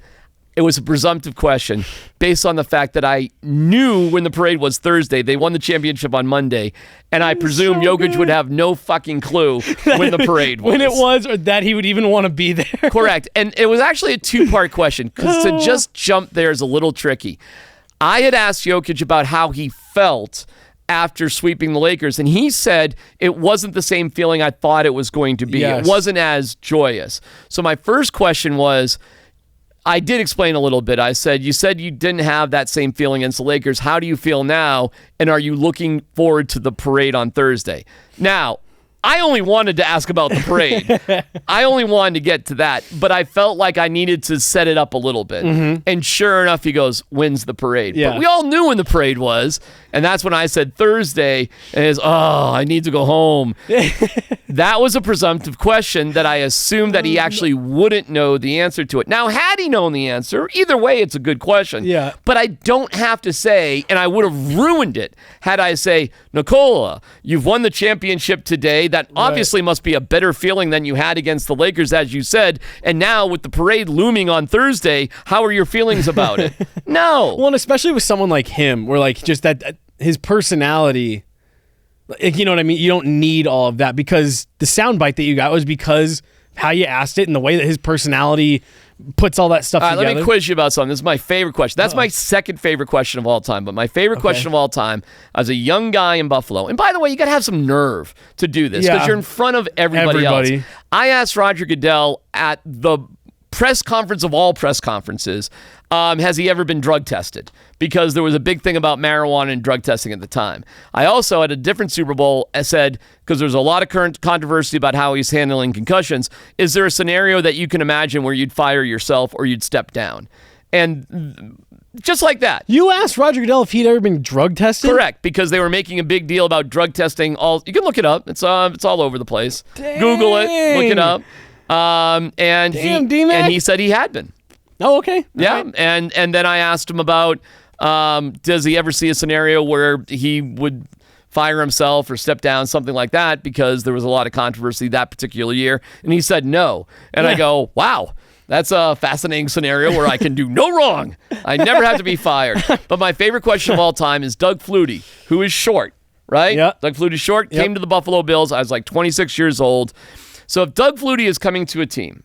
it was a presumptive question based on the fact that I knew when the parade was Thursday. They won the championship on Monday, and I presume Jokic would have no fucking clue when the parade was. When it was, or that he would even want to be there. Correct. And it was actually a two-part question, because to just jump there is a little tricky. I had asked Jokic about how he felt after sweeping the Lakers, and he said it wasn't the same feeling I thought it was going to be. Yes. It wasn't as joyous. So my first question was, I did explain a little bit. I said, you said you didn't have that same feeling against the Lakers. How do you feel now? And are you looking forward to the parade on Thursday? Now, I only wanted to ask about the parade. I only wanted to get to that, but I felt like I needed to set it up a little bit. And sure enough, he goes, when's the parade? Yeah. But we all knew when the parade was, and that's when I said Thursday, and it's, I need to go home. That was a presumptive question that I assumed that he actually wouldn't know the answer to it. Now, had he known the answer, either way, it's a good question. Yeah. But I don't have to say, and I would have ruined it had I say, Nikola, you've won the championship today. That obviously must be a better feeling than you had against the Lakers, as you said. And now with the parade looming on Thursday, how are your feelings about it? No. Well, and especially with someone like him, where like just that his personality, like, you know what I mean? You don't need all of that, because the soundbite that you got was because how you asked it and the way that his personality puts all that stuff together. Let me quiz you about something. This is my favorite question. That's my second favorite question of all time. But my favorite question of all time, as a young guy in Buffalo, and by the way, you got to have some nerve to do this, because you're in front of everybody else. I asked Roger Goodell at the press conference of all press conferences, has he ever been drug tested? Because there was a big thing about marijuana and drug testing at the time. I also, at a different Super Bowl, said, because there's a lot of current controversy about how he's handling concussions, is there a scenario that you can imagine where you'd fire yourself or you'd step down? And just like that. You asked Roger Goodell if he'd ever been drug tested? Correct, because they were making a big deal about drug testing. You can look it up. It's all over the place. Dang. Google it. Look it up. And DMac. he said he had been. Oh, okay. Yeah, Okay. and then I asked him about does he ever see a scenario where he would fire himself or step down, something like that, because there was a lot of controversy that particular year, and he said no. And I go, wow, that's a fascinating scenario where I can do no wrong. I never have to be fired. But my favorite question of all time is Doug Flutie, who is short, right? Yep. Doug Flutie short, came to the Buffalo Bills. I was like 26 years old. So if Doug Flutie is coming to a team,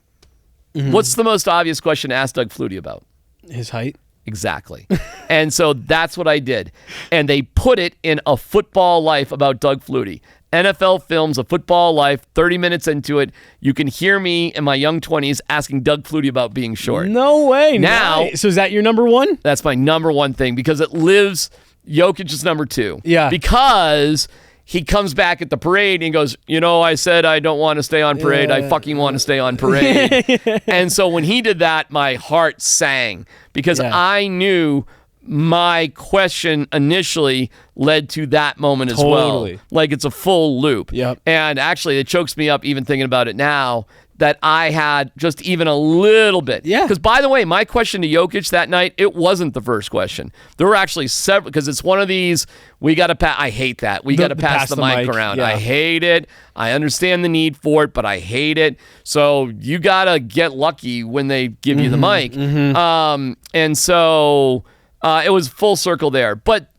what's the most obvious question to ask Doug Flutie about? His height? Exactly. And so that's what I did. And they put it in A Football Life about Doug Flutie. NFL Films, A Football Life, 30 minutes into it, you can hear me in my young 20s asking Doug Flutie about being short. No way. Now, nice. So is that your number one? That's my number one thing, because it lives. Jokic is number two. Yeah. Because he comes back at the parade and goes, I said I don't want to stay on parade. I fucking want to stay on parade. And so when he did that, my heart sang, because I knew my question initially led to that moment as well. Like, it's a full loop. Yep. And actually, it chokes me up even thinking about it now, that I had just even a little bit. Yeah. Because, by the way, my question to Jokic that night, it wasn't the first question. There were actually several, because it's one of these, we got to pass. I hate that. We got to pass the mic around. Yeah. I hate it. I understand the need for it, but I hate it. So you got to get lucky when they give you the mic. And so it was full circle there. But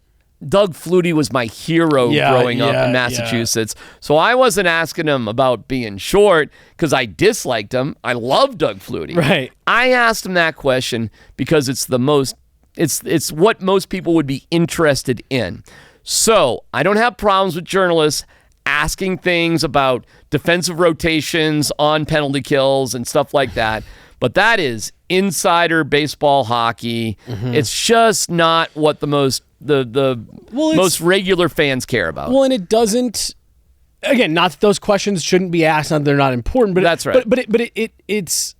Doug Flutie was my hero growing up in Massachusetts. So I wasn't asking him about being short because I disliked him. I love Doug Flutie. Right. I asked him that question because it's it's what most people would be interested in. So I don't have problems with journalists asking things about defensive rotations on penalty kills and stuff like that. But that is insider baseball hockey. It's just not what the most most regular fans care about. Well, and it doesn't. Again, not that those questions shouldn't be asked, not that they're not important, but that's right. But it's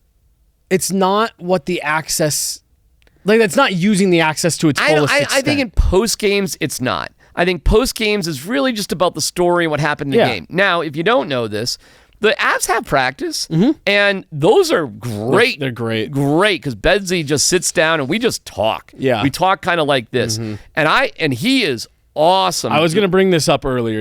not what the access. Like, that's not using the access to its fullest extent. I think in post games, it's not. I think post games is really just about the story and what happened in the game. Now, if you don't know this, the Avs have practice, and those are great. They're great. Great, because Bedsy just sits down and we just talk. Yeah. We talk kind of like this. And he is awesome. I was going to bring this up earlier.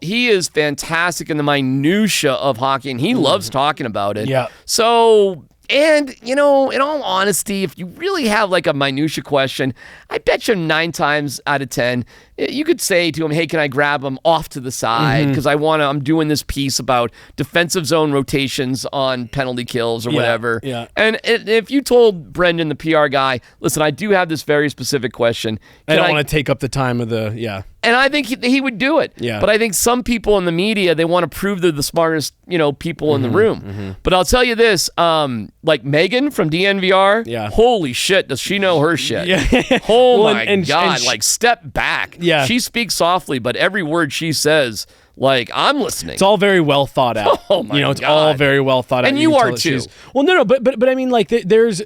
He is fantastic in the minutia of hockey, and he loves talking about it. Yeah. So And, in all honesty, if you really have like a minutia question, I bet you 9 times out of 10, you could say to him, hey, can I grab him off to the side? Because I'm doing this piece about defensive zone rotations on penalty kills or whatever. Yeah. And if you told Brendan, the PR guy, listen, I do have this very specific question. I don't want to take up the time of the, And I think he would do it. Yeah. But I think some people in the media, they want to prove they're the smartest, people in the room. But I'll tell you this, like Megan from DNVR, holy shit, does she know her shit? Yeah. Oh my God, like step back. Yeah. She speaks softly, but every word she says, like, I'm listening. It's all very well thought out. Oh my it's God. all very well thought out. And you can are tell that too. Well, no, but I mean, like,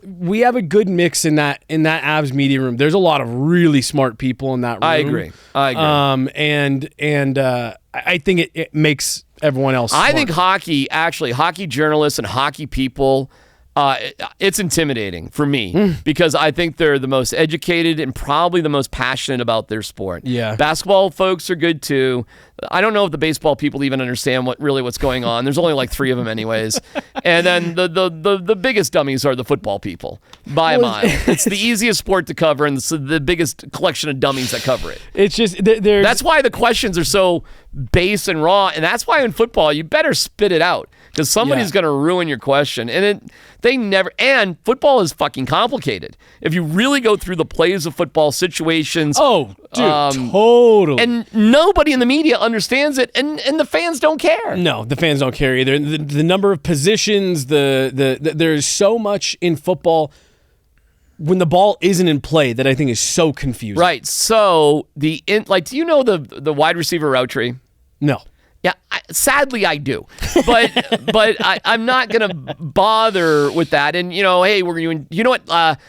we have a good mix in that Avs media room. There's a lot of really smart people in that room. I agree. And I think it makes everyone else smart. I think hockey journalists and hockey people, it's intimidating for me because I think they're the most educated and probably the most passionate about their sport. Yeah. Basketball folks are good too. I don't know if the baseball people even understand what's going on. There's only like 3 of them anyways. And then the biggest dummies are the football people by a mile. It's the easiest sport to cover and it's the biggest collection of dummies that cover it. It's just That's why the questions are so base and raw, and that's why in football you better spit it out because somebody's going to ruin your question. And and football is fucking complicated. If you really go through the plays of football situations, totally. And nobody in the media understands it, and the fans don't care. No, the fans don't care either. The number of positions, there's so much in football when the ball isn't in play that I think is so confusing. Right. So do you know the wide receiver route tree? No. Yeah, sadly I do, but I'm not gonna bother with that. And hey, we're doing. You know what?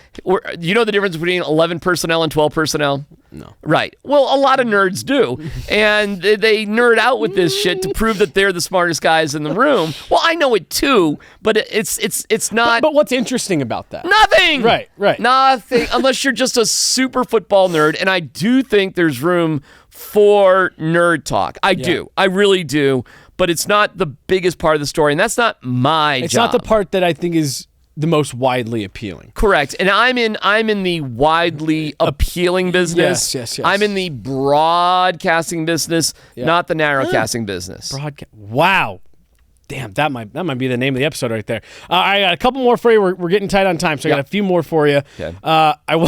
You know the difference between 11 personnel and 12 personnel? No. Right. Well, a lot of nerds do, and they nerd out with this shit to prove that they're the smartest guys in the room. Well, I know it too, but it's not. But what's interesting about that? Nothing. Right. Nothing, unless you're just a super football nerd. And I do think there's room for nerd talk. I do. I really do. But it's not the biggest part of the story, and that's not my job. It's not the part that I think is the most widely appealing. Correct. And I'm in the widely appealing business. Yes. I'm in the broadcasting business, not the narrowcasting business. Wow. Damn, that might be the name of the episode right there. I got a couple more for you. We're getting tight on time, so I got a few more for you. Okay. I'll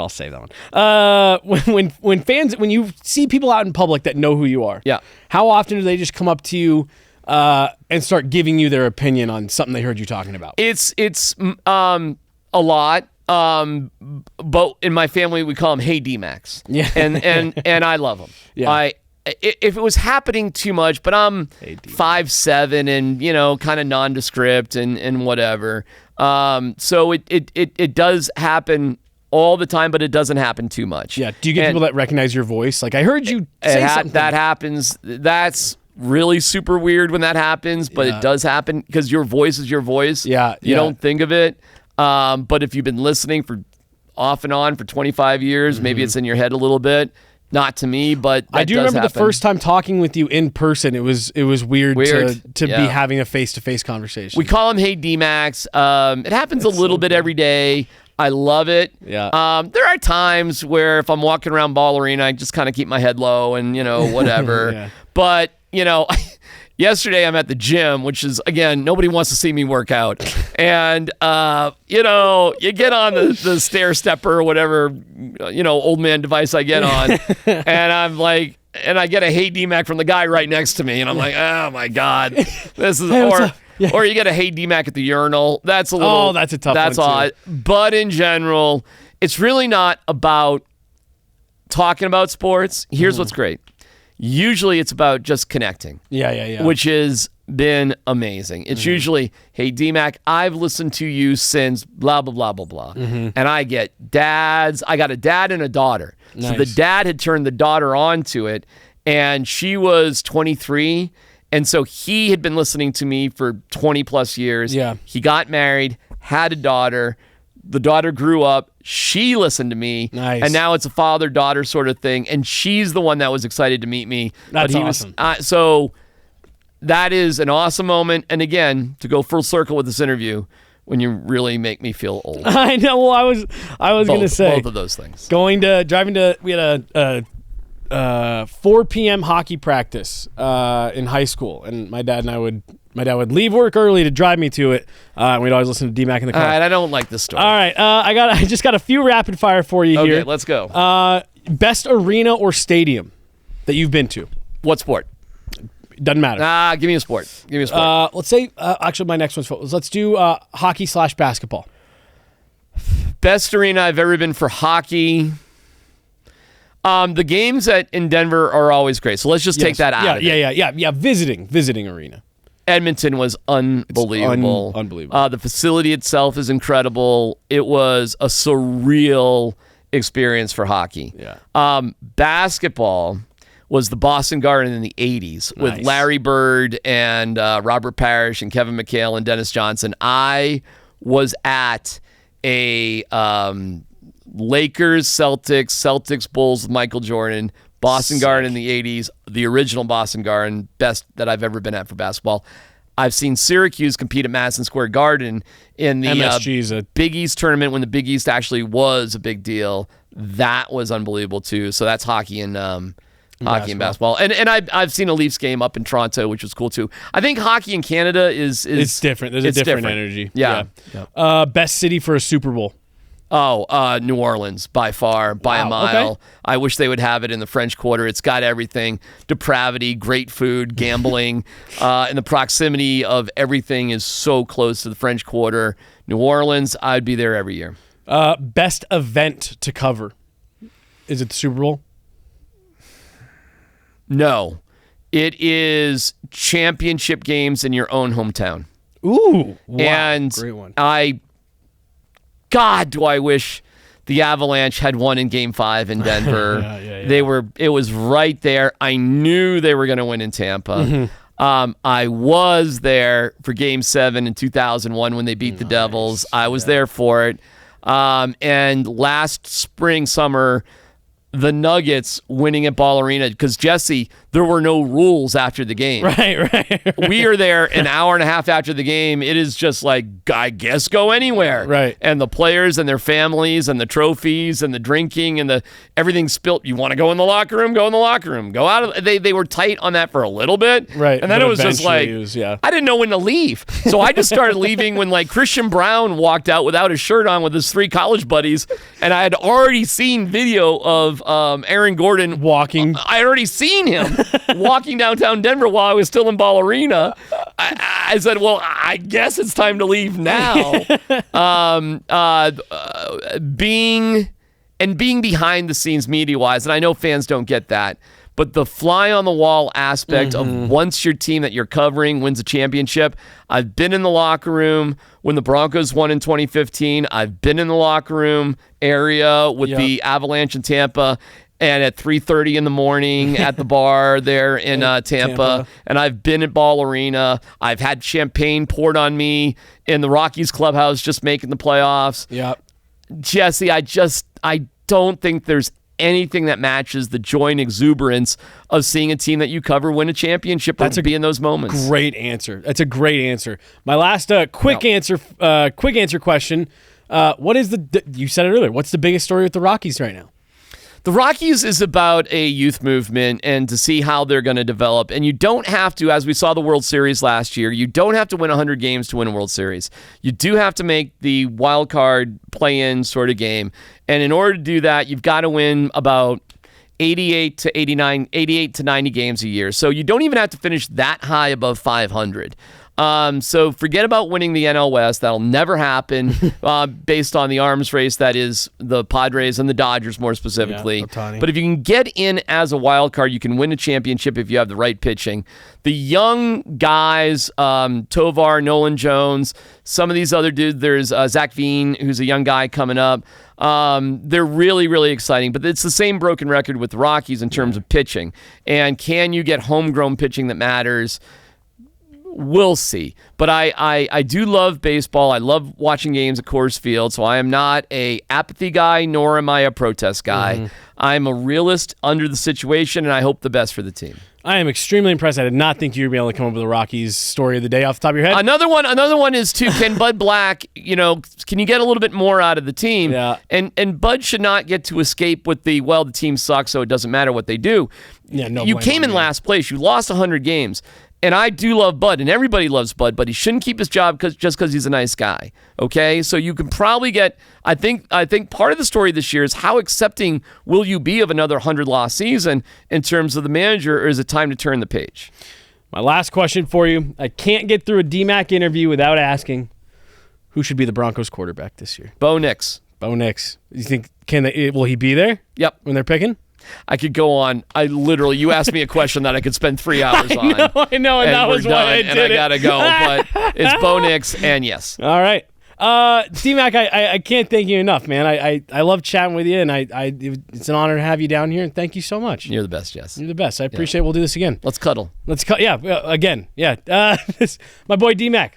save that one. When you see people out in public that know who you are, how often do they just come up to you and start giving you their opinion on something they heard you talking about? It's a lot. But in my family we call them hey DMacs. Yeah. And I love them. Yeah. If it was happening too much, but I'm 5'7" and kind of nondescript and whatever. So it does happen all the time, but it doesn't happen too much. Yeah. Do you get people that recognize your voice? Like I heard you say something. That happens. That's really super weird when that happens, but it does happen because your voice is your voice. Yeah. You don't think of it. But if you've been listening for off and on for 25 years, maybe it's in your head a little bit. Not to me, but that I do remember happen. the first time talking with you in person. It was weird. to be having a face-to-face conversation. We call them hey DMacs. It happens a little bit every day. I love it. Yeah. There are times where if I'm walking around Ball Arena, I just kind of keep my head low and whatever. Yeah. But yesterday I'm at the gym, which is, again, nobody wants to see me work out. And, you get on the stair stepper or whatever, old man device I get on. And I'm like, and I get a hey DMac from the guy right next to me. And I'm like, oh my God, this is, or you get a hey DMac at the urinal. That's a little, that's a tough that's one odd. too. But in general, it's really not about talking about sports. Here's what's great. Usually it's about just connecting. Yeah. Which has been amazing. It's usually, hey, DMac, I've listened to you since blah, blah, blah, blah, blah. And I get dads. I got a dad and a daughter. Nice. So the dad had turned the daughter on to it, and she was 23. And so he had been listening to me for 20 plus years. Yeah. He got married, had a daughter. The daughter grew up. She listened to me. Nice. And now it's a father-daughter sort of thing. And she's the one that was excited to meet me. That's but he awesome. So that is an awesome moment. And again, to go full circle with this interview, when you really make me feel old. I know. Well, I was going to say both of those things. We had a 4 p.m. hockey practice in high school, and my dad would leave work early to drive me to it. And we'd always listen to DMac in the car. All right, I don't like this story. All right, I just got a few rapid fire for you here. Okay, let's go. Best arena or stadium that you've been to? What sport? Doesn't matter. Give me a sport. Let's say, actually, my next one's football. Let's do hockey/basketball. Best arena I've ever been for hockey. The games in Denver are always great. So let's just take that out of it. Yeah. Visiting arena. Edmonton was unbelievable. Unbelievable. The facility itself is incredible. It was a surreal experience for hockey. Yeah. Basketball was the Boston Garden in the 80s with Larry Bird and Robert Parrish and Kevin McHale and Dennis Johnson. I was at a Lakers, Celtics, Bulls with Michael Jordan, Boston Garden in the 80s, the original Boston Garden, best that I've ever been at for basketball. I've seen Syracuse compete at Madison Square Garden in the MSG's Big East tournament when the Big East actually was a big deal. That was unbelievable too. So that's hockey and basketball. And I've seen a Leafs game up in Toronto, which was cool too. I think hockey in Canada is it's different. There's a different energy. Yeah. Best city for a Super Bowl. New Orleans, by far, by a mile. Okay. I wish they would have it in the French Quarter. It's got everything. Depravity, great food, gambling, and the proximity of everything is so close to the French Quarter. New Orleans, I'd be there every year. Best event to cover. Is it the Super Bowl? No. It is championship games in your own hometown. Ooh. Wow. And great one. God, do I wish the Avalanche had won in Game 5 in Denver. Yeah. It was right there. I knew they were going to win in Tampa. I was there for Game 7 in 2001 when they beat the Devils. I was there for it. And last summer, the Nuggets winning at Ball Arena, because Jesse, there were no rules after the game. Right. We are there an hour and a half after the game. It is just like, I guess go anywhere. Right. And the players and their families and the trophies and the drinking and the everything spilt. You want to go in the locker room? Go in the locker room. Go out of. They were tight on that for a little bit. Right. And then it was just like, I didn't know when to leave. So I just started leaving when like Christian Brown walked out without his shirt on with his 3 college buddies, and I had already seen video of Aaron Gordon walking. I had already seen him walking downtown Denver while I was still in Ball Arena. I said, well, I guess it's time to leave now. Being behind the scenes media-wise, and I know fans don't get that, but the fly-on-the-wall aspect of once your team that you're covering wins a championship. I've been in the locker room when the Broncos won in 2015. I've been in the locker room area with the Avalanche in Tampa, and at 3:30 in the morning at the bar there in Tampa. And I've been at Ball Arena. I've had champagne poured on me in the Rockies clubhouse just making the playoffs. Yeah. Jesse, I don't think there's anything that matches the joy and exuberance of seeing a team that you cover win a championship or be in those moments. Great answer. That's a great answer. My last quick answer question. What is you said it earlier. What's the biggest story with the Rockies right now? The Rockies is about a youth movement and to see how they're going to develop. And you don't have to, as we saw the World Series last year, you don't have to win 100 games to win a World Series. You do have to make the wild card play-in sort of game. And in order to do that, you've got to win about 88 to 90 games a year. So you don't even have to finish that high above 500. So forget about winning the NL West. That'll never happen based on the arms race that is the Padres and the Dodgers more specifically. Yeah, but if you can get in as a wild card, you can win a championship if you have the right pitching. The young guys, Tovar, Nolan Jones, some of these other dudes, there's Zach Veen, who's a young guy coming up. They're really, really exciting, but it's the same broken record with the Rockies in terms of pitching. And can you get homegrown pitching that matters? We'll see. But I do love baseball. I love watching games at Coors Field, so I am not a apathy guy, nor am I a protest guy. I'm a realist under the situation, and I hope the best for the team. I am extremely impressed. I did not think you would be able to come up with a Rockies story of the day off the top of your head. Another one is too, can Bud Black, can you get a little bit more out of the team? Yeah. And Bud should not get to escape with the team sucks, so it doesn't matter what they do. Yeah, no you blame came on in you. last place. You lost 100 games. And I do love Bud, and everybody loves Bud, but he shouldn't keep his job just because he's a nice guy. Okay, so you can probably get. I think part of the story this year is how accepting will you be of another 100-loss season in terms of the manager, or is it time to turn the page? My last question for you: I can't get through a DMac interview without asking who should be the Broncos quarterback this year. Bo Nix. Bo Nix. You think will he be there? Yep. When they're picking. I could go on. You asked me a question that I could spend 3 hours on. I know, and that was why I did and I it. gotta go. But it's Bo Nix, and yes. All right. DMac, I can't thank you enough, man. I love chatting with you, and it's an honor to have you down here, and thank you so much. You're the best, Jess. You're the best. I appreciate it. We'll do this again. Let's cuddle. Yeah, again. Yeah. My boy DMac.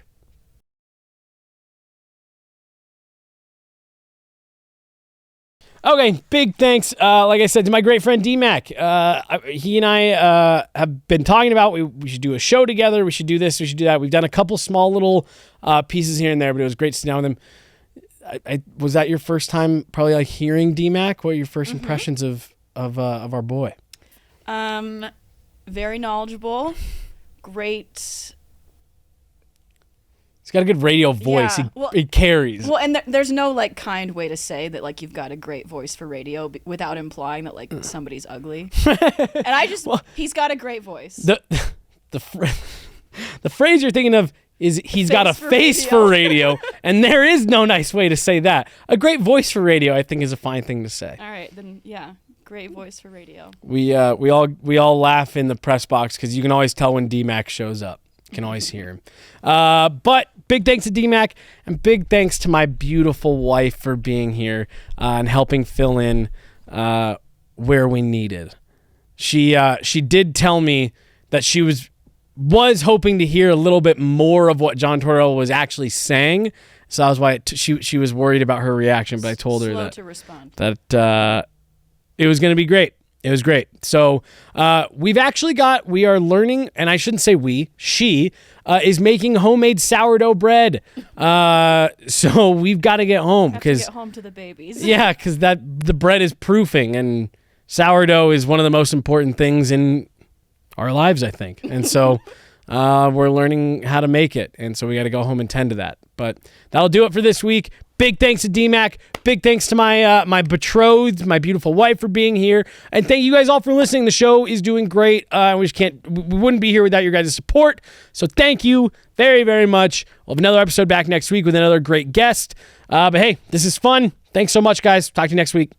Okay, big thanks, like I said, to my great friend DMac. He and I have been talking about we should do a show together. We should do this. We should do that. We've done a couple small little pieces here and there, but it was great to sit down with him. Was that your first time probably like hearing DMac? What are your first impressions of our boy? Very knowledgeable, great. He's got a good radio voice. Yeah, He carries. Well, and there's no like kind way to say that like you've got a great voice for radio without implying that like somebody's ugly. And I just he's got a great voice. The phrase you're thinking of is he's got a face for radio, and there is no nice way to say that. A great voice for radio, I think, is a fine thing to say. All right, then yeah, great voice for radio. We all laugh in the press box because you can always tell when DMac shows up. You can always hear him. But big thanks to DMac, and big thanks to my beautiful wife for being here and helping fill in where we needed. She did tell me that she was hoping to hear a little bit more of what John Tortorella was actually saying. So that was why she was worried about her reaction. But I told her Slow to respond. that it was going to be great. It was great. So we are learning, and I shouldn't say she is making homemade sourdough bread. So we've got to get home. Have to get home to the babies. Yeah, because the bread is proofing, and sourdough is one of the most important things in our lives, I think. And so we're learning how to make it, and so we got to go home and tend to that. But that'll do it for this week. Big thanks to DMac. Big thanks to my betrothed, my beautiful wife, for being here. And thank you guys all for listening. The show is doing great. We wouldn't be here without your guys' support. So thank you very, very much. We'll have another episode back next week with another great guest. But hey, this is fun. Thanks so much, guys. Talk to you next week.